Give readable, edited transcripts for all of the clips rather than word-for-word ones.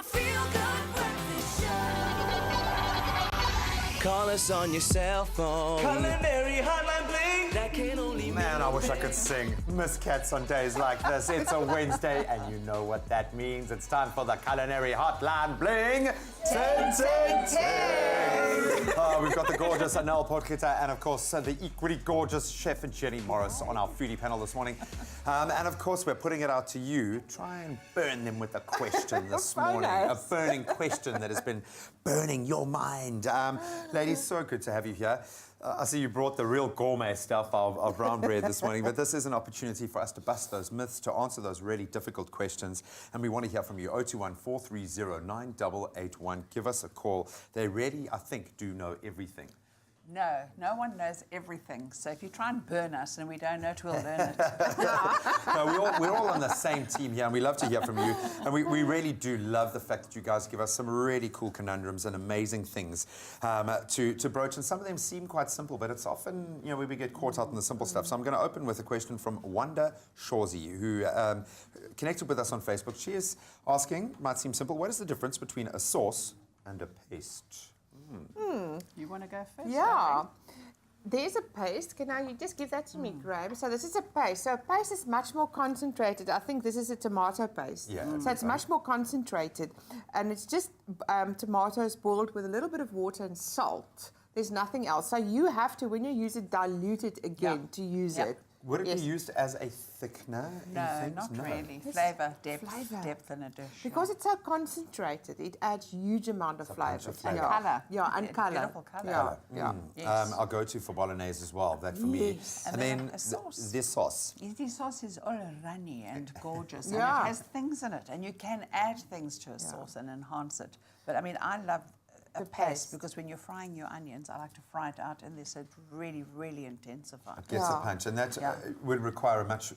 my feel-good breakfast show. Call us on your cell phone. Culinary Hotline Bling. That can only Man, I wish I could sing Miss Cats on days like this. It's a Wednesday, and you know what that means. It's time for the Culinary Hotline Bling. 10, 10, 10. We've got the gorgeous Anel Porkita and, of course, the equally gorgeous Chef Jenny Morris on our foodie panel this morning. And, of course, we're putting it out to you. Try and burn them with a question this morning. A burning question that has been burning your mind. Ladies, so good to have you here. I see you brought the real gourmet stuff of brown bread this morning, but this is an opportunity for us to bust those myths, to answer those really difficult questions, and we want to hear from you. 021-430-9881. Give us a call. They really, I think, do know everything. No, no one knows everything. So if you try and burn us and we don't know it, we'll learn it. No, we're all on the same team here, and we love to hear from you. And we really do love the fact that you guys give us some really cool conundrums and amazing things to broach. And some of them seem quite simple, but it's often, you know, we get caught out in the simple stuff. So I'm going to open with a question from Wanda Shawsey, who connected with us on Facebook. She is asking, might seem simple, what is the difference between a sauce and a paste? You want to go first? Yeah. There's a paste. Can you just give that to me, Graham? So this is a paste. So a paste is much more concentrated. I think this is a tomato paste. Yeah. So it's much more concentrated. And it's just tomatoes boiled with a little bit of water and salt. There's nothing else. So you have to, when you use it, dilute it again to use it. Would it be used as a thickener? No, not really. Flavor, depth in a dish. Because it's so concentrated, it adds huge amount of flavour. And colour. Yeah, and colour. Beautiful colour. Yeah. Yes. I'll go to for bolognese as well, that for me. And then a sauce. This sauce. This sauce is all runny and gorgeous, and Yeah. it has things in it, and you can add things to a sauce and enhance it. But I mean, I love a paste because when you're frying your onions, I like to fry it out in there, so it really, really intensifies. It gets a punch, and that would require a much,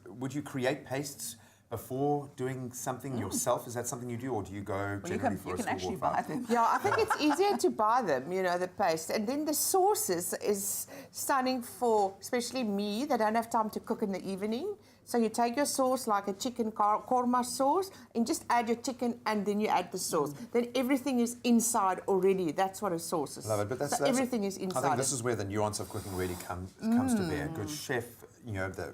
would you create pastes before doing something yourself? Is that something you do, or do you go generally for a You can actually buy them. Yeah, I think it's easier to buy them, the paste. And then the sauces is stunning for, especially me, that don't have time to cook in the evening. So you take your sauce like a chicken korma sauce and just add your chicken and then you add the sauce. Then everything is inside already. That's what a sauce is. Love it, but that's everything is inside. I think this is where the nuance of cooking really comes to bear. A good chef,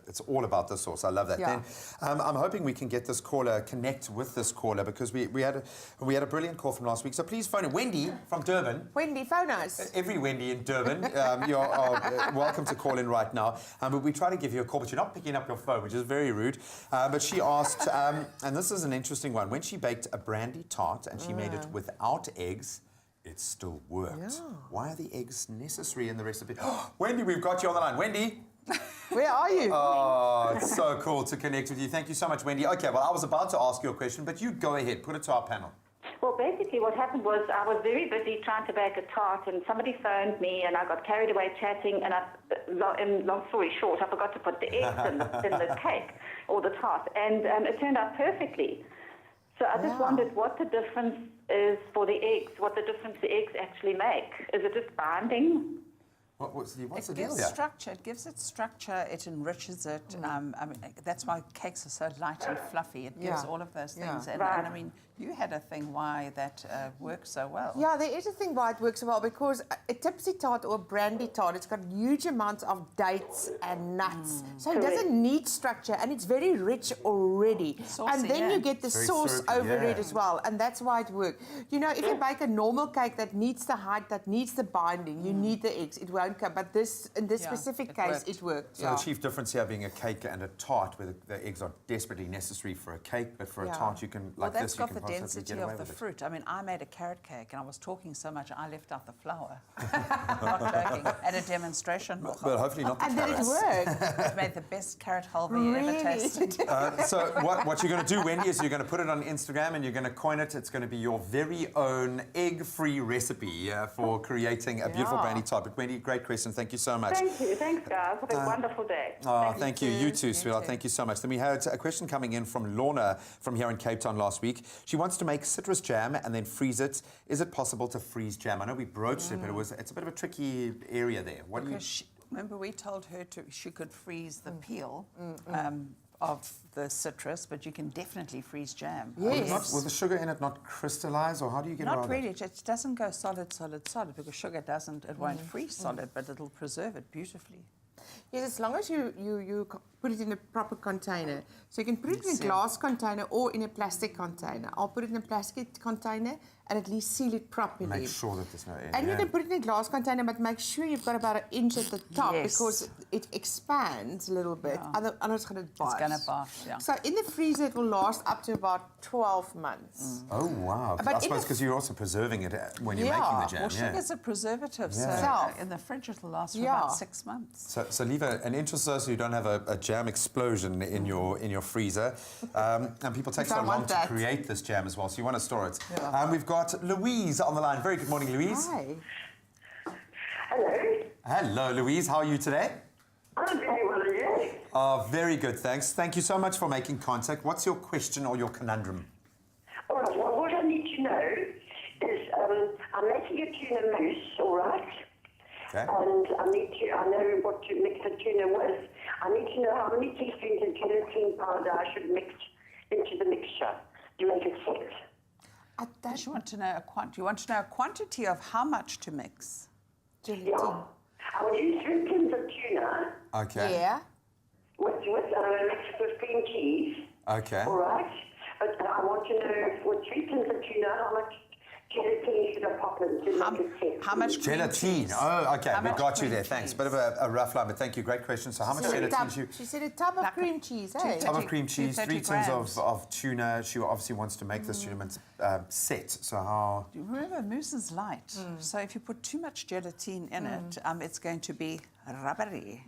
it's all about the sauce. I love that. Yeah. Then I'm hoping we can get this caller, connect with this caller, because we had a brilliant call from last week. So please phone in. Wendy from Durban. Wendy, phone us. Every Wendy in Durban, you're welcome to call in right now. But we try to give you a call, but you're not picking up your phone, which is very rude. But she asked, and this is an interesting one, when she baked a brandy tart and she made it without eggs, it still worked. Yeah. Why are the eggs necessary in the recipe? Wendy, we've got you on the line. Wendy? Where are you? Oh, it's so cool to connect with you. Thank you so much, Wendy. Okay, well, I was about to ask you a question, but you go ahead. Put it to our panel. Well, basically what happened was I was very busy trying to bake a tart, and somebody phoned me and I got carried away chatting, and long story short, I forgot to put the eggs in the cake or the tart, and it turned out perfectly. So I just wondered what the difference is for the eggs, what the difference the eggs actually make. Is it just binding? What's the It deal gives here? structure. It gives it structure. It enriches it. I mean, that's why cakes are so light and fluffy. It gives all of those things. And I mean, you had a thing why that works so well. Yeah, there is a thing why it works so well, because a tipsy tart or a brandy tart, it's got huge amounts of dates and nuts. So it doesn't need structure, and it's very rich already. Saucy, and then you get the Very sauce syrupy, over it as well, and that's why it works. If you bake a normal cake that needs the height, that needs the binding, you need the eggs, it won't come. But in this specific case, it worked. So the chief difference here being a cake and a tart, where the eggs are desperately necessary for a cake, but for a tart you can, like that's this, you got can the possibly density get away of the with it. fruit. I mean, I made a carrot cake and I was talking so much I left out the flour. Not joking. At a demonstration. But hopefully not the And then it carrots. worked. It made the best carrot halva you ever tasted. So what you're going to do, Wendy, is you're going to put it on Instagram and you're going to coin it. It's going to be your very own egg-free recipe for creating a beautiful brandy tart. But Wendy, great question. Thank you so much. Thank you. Thanks, guys. Have a wonderful day. Oh, thank you. You too, sweetheart. Thank you so much. Then we had a question coming in from Lorna from here in Cape Town last week. She wants to make citrus jam and then freeze it. Is it possible to freeze jam? I know we broached it, but it's a bit of a tricky area there. Remember, we told her she could freeze the peel of the citrus, but you can definitely freeze jam. Yes. Will the sugar in it not crystallize, or how do you get Not around really. it? It doesn't go solid, because sugar doesn't. It won't freeze solid, but it'll preserve it beautifully. Yes, as long as you put it in a proper container. So you can put it in a Yes, yeah. glass container or in a plastic container. I'll put it in a plastic container and at least seal it properly. Make sure that there's no air. And you can put it in a glass container, but make sure you've got about 1 inch at the top Yes. because it expands a little bit. Yeah. Otherwise, it's going to burst. It's going to burst, yeah. So in the freezer, it will last up to about 12 months. Oh, wow. But I in suppose the- because you're also preserving it when you're making the Yeah. jam. Well, yeah. sugar's a preservative, so Yeah. in the fridge it'll last for Yeah. about 6 months. So leave an inch or so you don't have a jam explosion in your freezer. And people take so Don't long want to that. create this jam as well, so you want to store it. Yeah. We've got Louise on the line. Very good morning, Louise. Hi. Hello. Hello, Louise. How are you today? I'm very well, and you? Very good, thanks. Thank you so much for making contact. What's your question or your conundrum? All right, well, what I need to know is I'm making a tuna mousse, all right? Okay. And I know what to mix the tuna with. I need to know how many teaspoons of gelatin powder I should mix into the mixture to make it set. Does you want to know you want to know a quantity of how much to mix? Gelatin. Yeah. I will use 3 tins of tuna Okay. Yeah. with mixed with cream cheese, Okay. all right? But I want to know, with 3 tins of tuna, how much gelatin should I pop in to make it set? How much cream Gelatine. cheese? Oh, okay. How We much got you cream there. Thanks. cheese? Bit of a rough line, but thank you. Great question. So how much gelatine do you... She said a tub of cream cheese, eh? Tub of cream cheese, 3 230 tins grams. of tuna. She obviously wants to make this tuna set. So how... Remember, mousse is light, so if you put too much gelatine in it, it's going to be rubbery.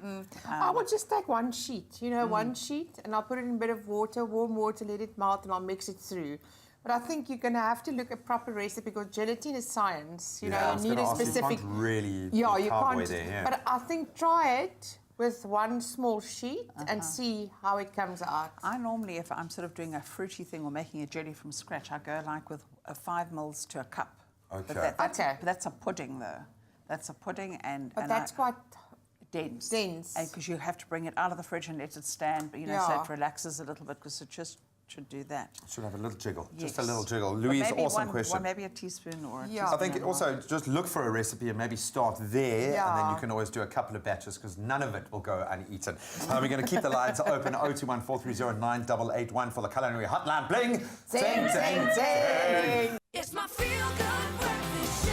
I will just take 1 sheet, 1 sheet, and I'll put it in a bit of water, warm water, let it melt, and I'll mix it through. But I think you're going to have to look at proper recipe because gelatin is science. You need a specific. You can't really Yeah, you carboy can't. there, yeah. But I think try it with 1 small sheet and see how it comes out. I normally, if I'm sort of doing a fruity thing or making a jelly from scratch, I go like with 5 mils to a cup. Okay. But that's a pudding, though. That's a pudding, But that's quite dense. dense. Because you have to bring it out of the fridge and let it stand, so Yeah. it relaxes a little bit, because it just should do that. Should have a little jiggle. Just a Yes. little jiggle. But Louise, maybe awesome one, question. maybe a teaspoon or a Yeah. I teaspoon think and a also just look for a recipe and maybe start there, and then Yeah. you can always do a couple of batches because none of it will go uneaten. We're going to keep the lines open 021 430 9881 for the culinary hotline. Bling! Ting, ting, ting. It's my feel-good breakfast show.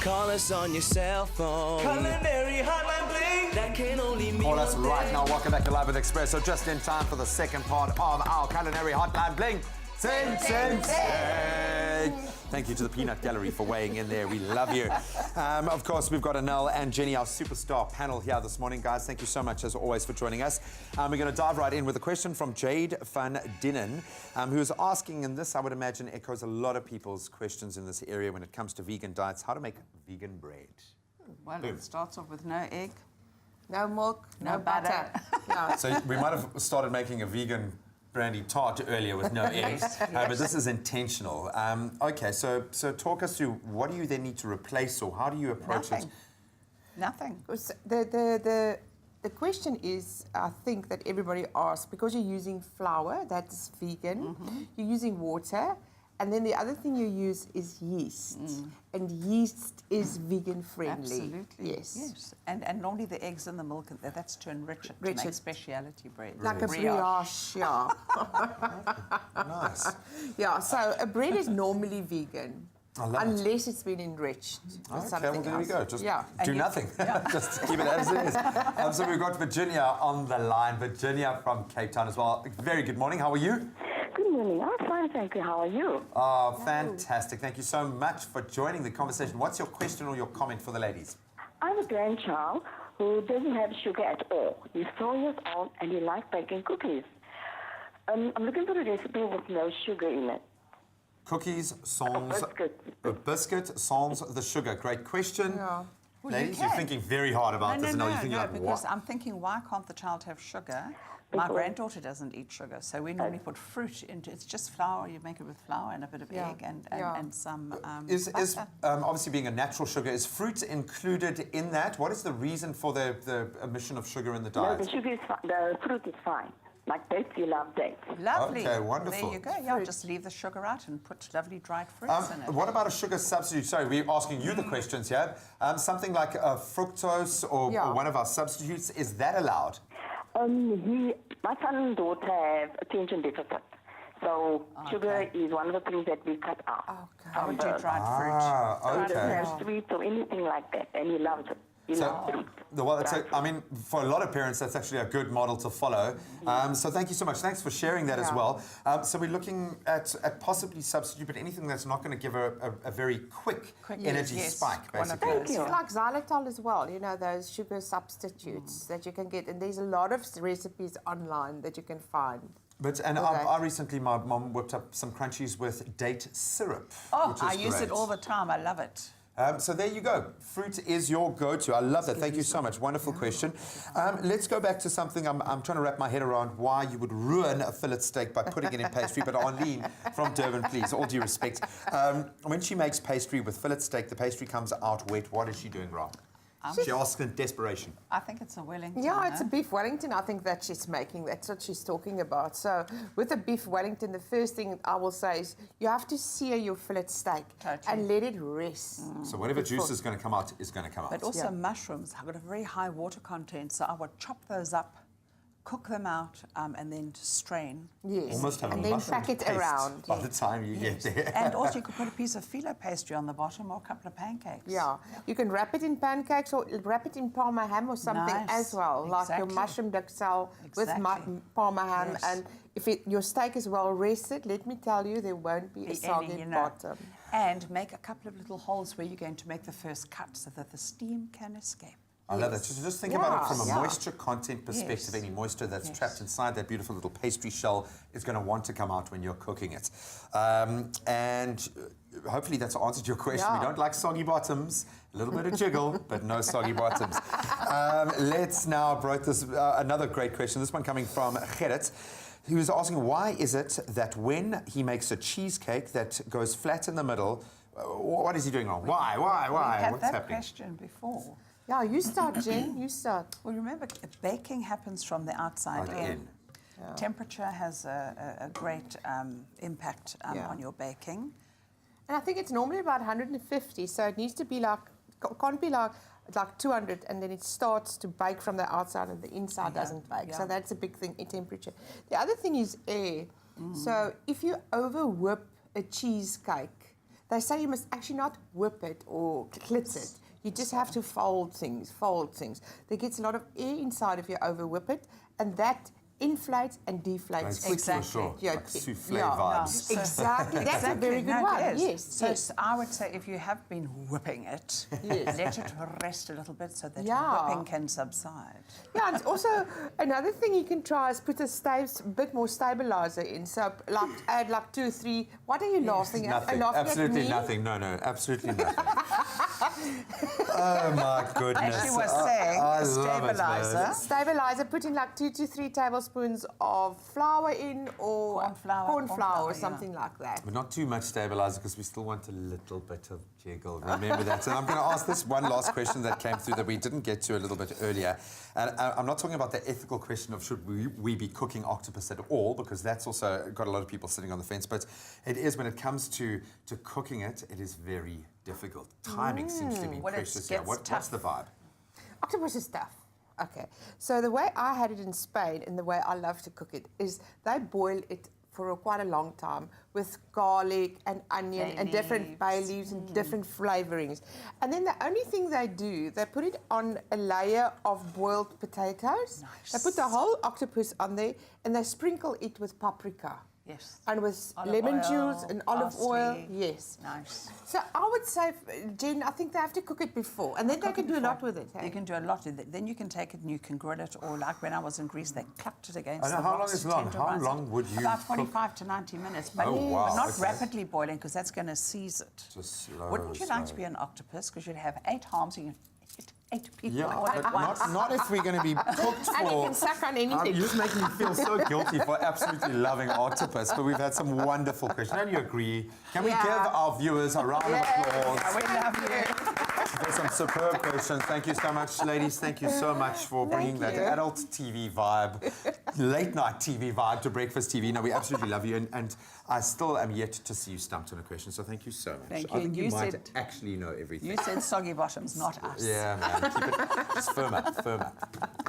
Call us on your cell phone. Culinary Hotline Bling. That can only mean Call us one right thing. now. Welcome back to Live with Expresso. Just in time for the second part of our culinary hotline. Bling! Ting, ting, ting! Thank you to the Peanut Gallery for weighing in there. We love you. Of course, we've got Anel and Jenny, our superstar panel here this morning. Guys, thank you so much, as always, for joining us. We're going to dive right in with a question from Jade van Dinnen, who is asking, and this, I would imagine, echoes a lot of people's questions in this area when it comes to vegan diets, how to make vegan bread. Well, it starts off with no egg. No milk, no, No butter. butter. Yeah. So we might have started making a vegan brandy tart earlier with no eggs, but this is intentional. Okay, so talk us through, what do you then need to replace, or how do you approach it? Nothing. Because the question is, I think that everybody asks, because you're using flour, that's vegan, you're using water, and then the other thing you use is yeast. And yeast is vegan friendly. Absolutely. Yes. And normally the eggs and the milk, that's to enrich it, to Enrich make it. speciality bread. Like a brioche, yeah. Nice. Yeah, so a bread is normally vegan. I love it. Unless it's been enriched with Okay, something well, there we else. go. Just yeah. do nothing. Just keep it as it is. So we've got Virginia on the line. Virginia from Cape Town as well. Very good morning. How are you? Good morning. I'm fine, thank you. How are you? Oh, fantastic. Thank you so much for joining the conversation. What's your question or your comment for the ladies? I have a grandchild who doesn't have sugar at all. He's 4 years old and he likes baking cookies. I'm looking for a recipe with no sugar in it. Cookies, sans... biscuit. A biscuit, sans the sugar. Great question. Yeah. Well, Ladies, you you're can. thinking very hard about this. And now you're thinking like, because what? I'm thinking, why can't the child have sugar? My Because- granddaughter doesn't eat sugar, so we normally put fruit into it's just flour. You make it with flour and a bit of Yeah. egg and Yeah. some Is butter. obviously being a natural sugar, is fruit included in that? What is the reason for the omission of sugar in the No, diet? the sugar is the fruit is fine. Like dates, you love dates. Lovely. Okay, wonderful. There you go. Yeah, just leave the sugar out and put lovely dried fruits in it. What about a sugar substitute? Sorry, we're asking you the questions here. Something like fructose or Yeah. one of our substitutes, is that allowed? My son and daughter have attention deficit. So sugar is one of the things that we cut out. Okay. I would do dried Ah, fruit. He doesn't okay. have sweets or anything like that, and he loves it. He loves fruit. Well, I mean, for a lot of parents, that's actually a good model to follow. So thank you so much. Thanks for sharing that as Yeah. well. So we're looking at possibly substitute, but anything that's not going to give a very quick energy yes, spike, one of basically. those. you. It's like xylitol as well, you know, those sugar substitutes that you can get. And there's a lot of recipes online that you can find. And Okay. I recently, my mom whipped up some crunchies with date syrup. Oh, which is I use great. it all the time. I love it. So there you go. Fruit is your go-to. I love that. Thank you so much. Wonderful question. Let's go back to something I'm trying to wrap my head around, why you would ruin a fillet steak by putting it in pastry. But Arlene from Durban, please, all due respect. When she makes pastry with fillet steak, the pastry comes out wet. What is she doing wrong? She asks in desperation. I think it's a Wellington. Yeah, it's a no? beef Wellington, I think, that she's making. That's what she's talking about. So with a beef Wellington, the first thing I will say is you have to sear your fillet steak Totally. and let it rest. So whatever juice is going to come out is going to come out. But also Yeah. mushrooms have got a very high water content, so I would chop those up, cook them out, and then strain. Yes. Almost have a and then mushroom pack it paste around. by the time you get there. And also you could put a piece of filo pastry on the bottom or a couple of pancakes. Yeah, you can wrap it in pancakes or wrap it in parma ham or something Nice. as well, like your Exactly. mushroom duxelle with Exactly. parma ham. Yes. And if your steak is well rested, let me tell you, there won't be a Any, soggy you know. bottom. And make a couple of little holes where you're going to make the first cut so that the steam can escape. I love that. Just think about it from a Yeah. moisture content perspective. Yes. Any moisture that's Yes. trapped inside that beautiful little pastry shell is going to want to come out when you're cooking it. And hopefully that's answered your question. We Yeah. don't like soggy bottoms. A little bit of jiggle, but no soggy bottoms. Let's now broach this. Another great question. This one coming from Gerrit. He was asking, why is it that when he makes a cheesecake that goes flat in the middle, what is he doing wrong? Why? We had What's that happening? question before. Yeah, you start, Jen, you start. Well, remember, baking happens from the outside Right in. in. Temperature has a great impact Yeah. on your baking. And I think it's normally about 150, so it needs to be like, can't be like 200, and then it starts to bake from the outside and the inside doesn't bake. yeah. So that's a big thing in temperature. The other thing is air. So if you over whip a cheesecake, they say you must actually not whip it or clip it. You just have to fold things. There gets a lot of air inside if you over whip it, and that inflates and deflates Like quickly. for sure. Yeah, Like souffle yeah. vibes. Exactly. That's a very good No, one. it is. Yes. So yes. I would say if you have been whipping it, Yes. let it rest a little bit so that Yeah. whipping can subside. Yeah, and also another thing you can try is put a bit more stabilizer in. So like add like 2 or 3. What are you laughing at? Nothing. Laughing Absolutely at me? nothing. No, absolutely nothing. Oh my goodness. As she was saying, I a love it, man. stabilizer. Stabilizer, put in like 2 to 3 tablespoons of flour in or Corn flour, or yeah. something like that. But not too much stabilizer because we still want a little bit of jiggle. Remember that. And I'm going to ask this one last question that came through that we didn't get to a little bit earlier. And I'm not talking about the ethical question of should we be cooking octopus at all, because that's also got a lot of people sitting on the fence. But it is, when it comes to cooking it, it is very difficult. Timing seems to be Well, it precious here. gets What's tough. the vibe? Octopus is tough. Okay, so the way I had it in Spain and the way I love to cook it is they boil it for quite a long time with garlic and onion Bay and different bay leaves. leaves and different flavorings. And then the only thing they do, they put it on a layer of boiled potatoes. They put the whole octopus on there and they sprinkle it with paprika. Yes. And with Olive lemon oil, juice and olive oil. parsley. Yes. Nice. So I would say, Jen, I think they have to cook it before, and then they can do a lot with it. Hey? You can do a lot with it. Then you can take it and you can grill it, or like when I was in Greece, they clapped it against I know, the how long rocks is to long? How tenderize it. long would you About cook? 45 to 90 minutes, but, Oh, wow, but not okay. rapidly boiling, because that's going to like to Just slow, Wouldn't you like to slow. be an octopus? Because you'd have 8 arms, and you can hit 8 people Yeah, all but at once. not if we're going to be cooked for... And you can suck on anything. You're just making me feel so guilty for absolutely loving octopus, but we've had some wonderful questions. Don't you agree? Can we give our viewers a round of applause? We love you. There's some superb questions. Thank you so much, ladies. Thank you so much for bringing that adult TV vibe, late night TV vibe to breakfast TV. No, we absolutely love you, and I still am yet to see you stumped on a question, so thank you so much. Thank I you. think You might said- actually know everything. You said soggy bottoms, not us. Yeah, man. Keep it just firm up, firm up.